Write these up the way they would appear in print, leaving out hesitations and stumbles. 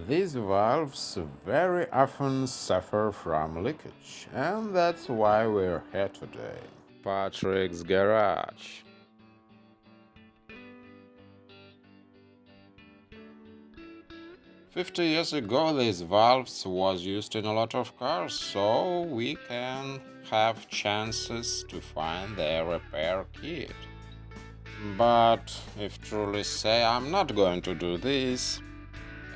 These valves very often suffer from leakage, and that's why we're here today. Patrick's Garage. 50 years ago, these valves was used in a lot of cars, so we can have chances to find their repair kit. But if truly say I'm not going to do this,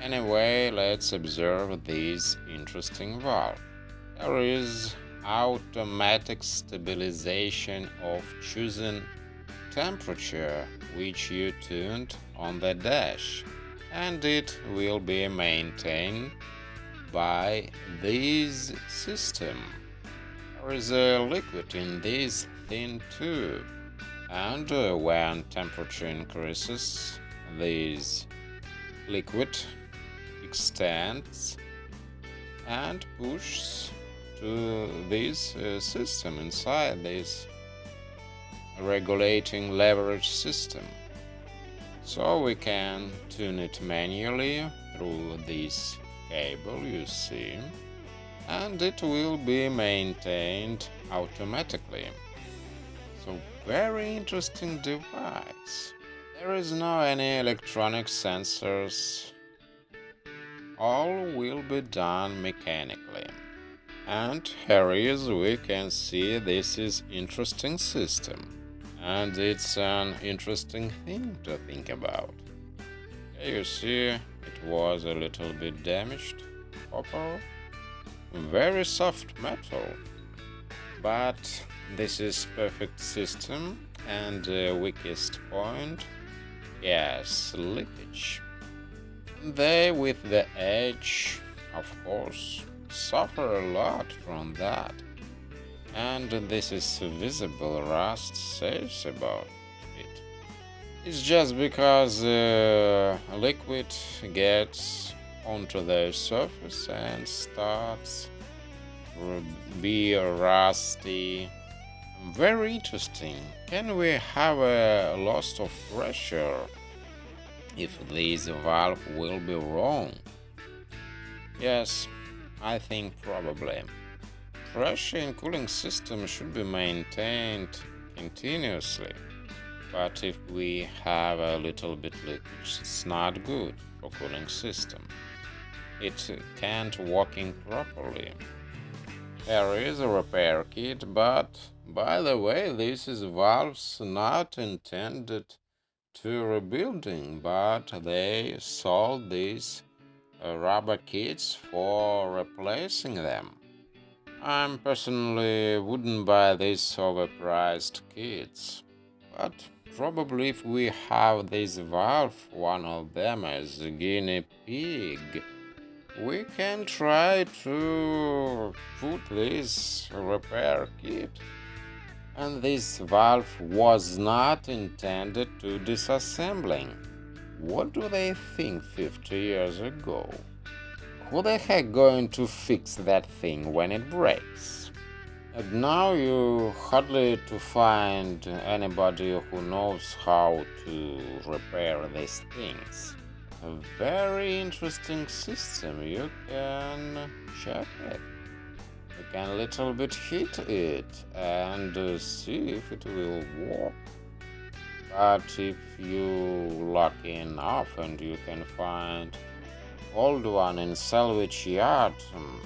anyway, let's observe this interesting valve. There is automatic stabilization of chosen temperature which you tuned on the dash, and it will be maintained by this system. There is a liquid in this thin tube, and when temperature increases, this liquid extends and pushes to this system inside this regulating leverage system. So we can tune it manually through this cable you see, and it will be maintained automatically. So very interesting device. There is no any electronic sensors. All will be done mechanically. And here is we can see this is interesting system. And it's an interesting thing to think about. You see, it was a little bit damaged, copper, very soft metal. But this is perfect system, and the weakest point, gas leakage. They with the edge, of course, suffer a lot from that. And this is visible, Rust says about it. It's just because liquid gets onto the surface and starts be rusty. Very interesting. Can we have a loss of pressure if this valve will be wrong? Yes, I think probably. Pressure in cooling system should be maintained continuously, but if we have a little bit leakage, it's not good for cooling system. It can't working properly. There is a repair kit, but by the way, this is valves not intended to rebuilding, but they sold these rubber kits for replacing them. I personally wouldn't buy these overpriced kits, but probably if we have this valve, one of them as a guinea pig, we can try to put this repair kit. And this valve was not intended to disassembling. What do they think 50 years ago? Who the heck going to fix that thing when it breaks? And now you hardly to find anybody who knows how to repair these things. A very interesting system. You can check it. You can little bit hit it and see if it will work. But if you lucky enough and you can find old one in salvage yard,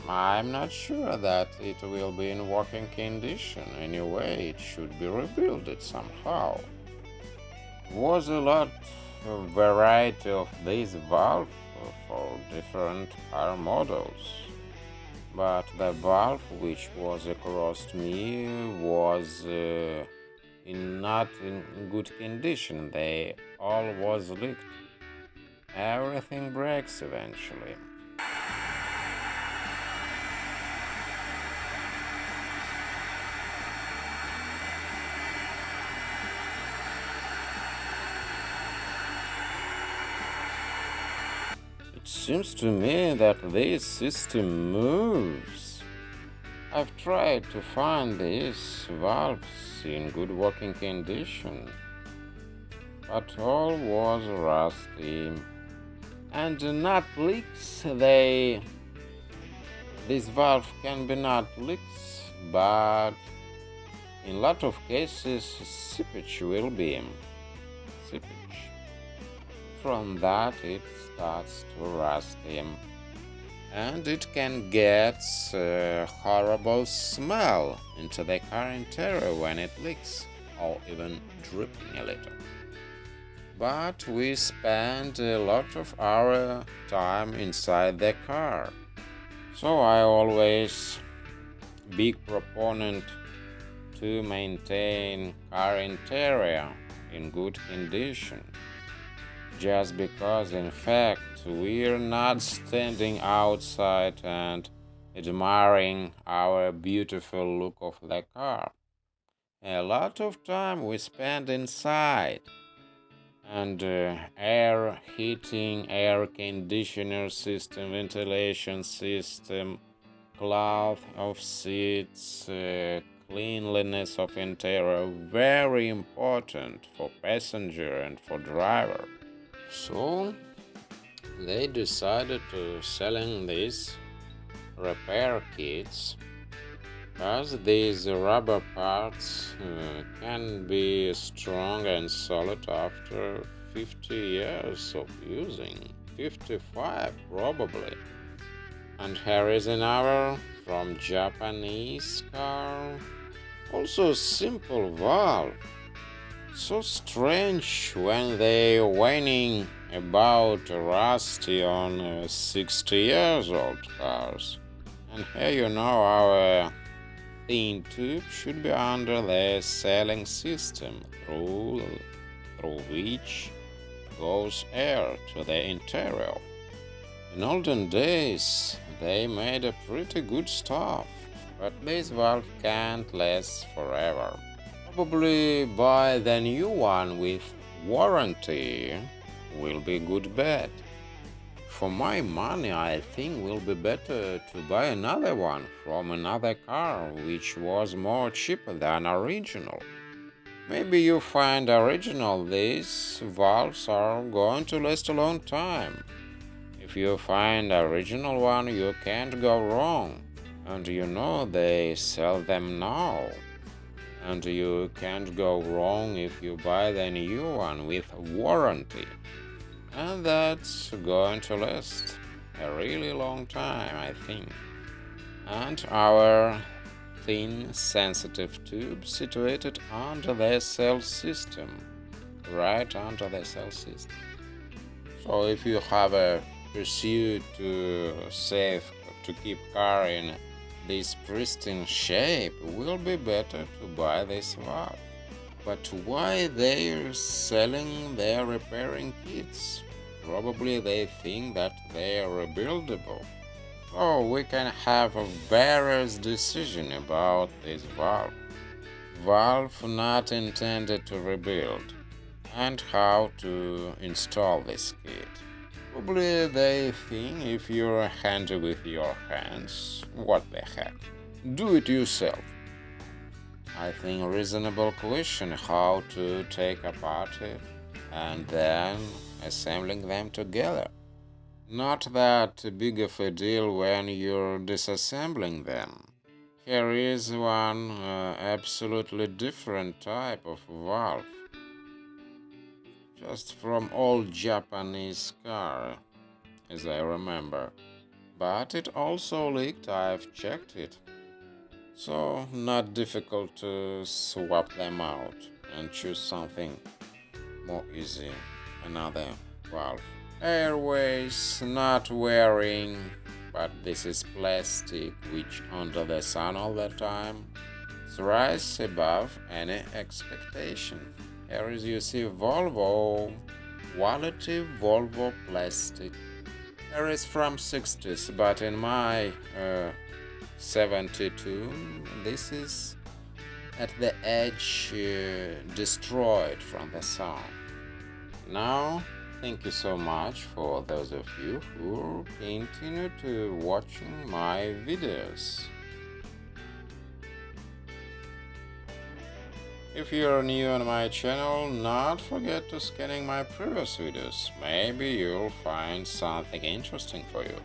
I'm not sure that it will be in working condition. Anyway, it should be rebuilt somehow. Was a lot of variety of these valve for different car models, but the valve which was across me was not in good condition. They all was leaked. Everything breaks eventually. It seems to me that this system moves. I've tried to find these valves in good working condition, but all was rusty. and not leaks. This valve can be not leaks, but in lot of cases seepage will be seepage. From that it starts to rust him, and it can get a horrible smell into the car interior when it leaks or even dripping a little. But we spend a lot of our time inside the car, so I always big proponent to maintain car interior in good condition, just because in fact we're not standing outside and admiring our beautiful look of the car. A lot of time we spend inside, and air heating, air conditioner system, ventilation system, cloth of seats, cleanliness of interior, very important for passenger and for driver. So they decided to selling these repair kits, because these rubber parts can be strong and solid after 50 years of using, 55 probably. And here is another from Japanese car, also simple valve. So strange when they whining about rusty on 60 years old cars. And here our thin tube should be under the sealing system through which goes air to the interior. In olden days they made a pretty good stuff, but this valve can't last forever. Probably buy the new one with warranty will be good bet. For my money, I think will be better to buy another one from another car which was more cheaper than original. Maybe you find original, these valves are going to last a long time. If you find original one, you can't go wrong. And you know they sell them now. And you can't go wrong if you buy the new one with warranty. And that's going to last a really long time, I think. And our thin sensitive tube situated under the cell system, right under the cell system. So if you have a pursuit to keep car in this pristine shape, will be better to buy this valve. But why they're selling their repairing kits? Probably they think that they are rebuildable. So we can have a various decision about this valve. Valve not intended to rebuild, and how to install this kit. Probably they think if you're handy with your hands, what the heck, do it yourself. I think reasonable question how to take apart it and then assembling them together. Not that big of a deal when you're disassembling them. Here is one absolutely different type of valve, just from old Japanese car, as I remember. But it also leaked, I've checked it. So, not difficult to swap them out and choose something more easy. Another valve. Airways not wearing, but this is plastic which under the sun all the time. Thrice above any expectation. Here is you see Volvo, quality Volvo plastic. Here is from 60s, but in my 72, this is at the edge destroyed from the sun. Now, thank you so much for those of you who continue to watching my videos. If you're new on my channel, not forget to scanning my previous videos. Maybe you'll find something interesting for you.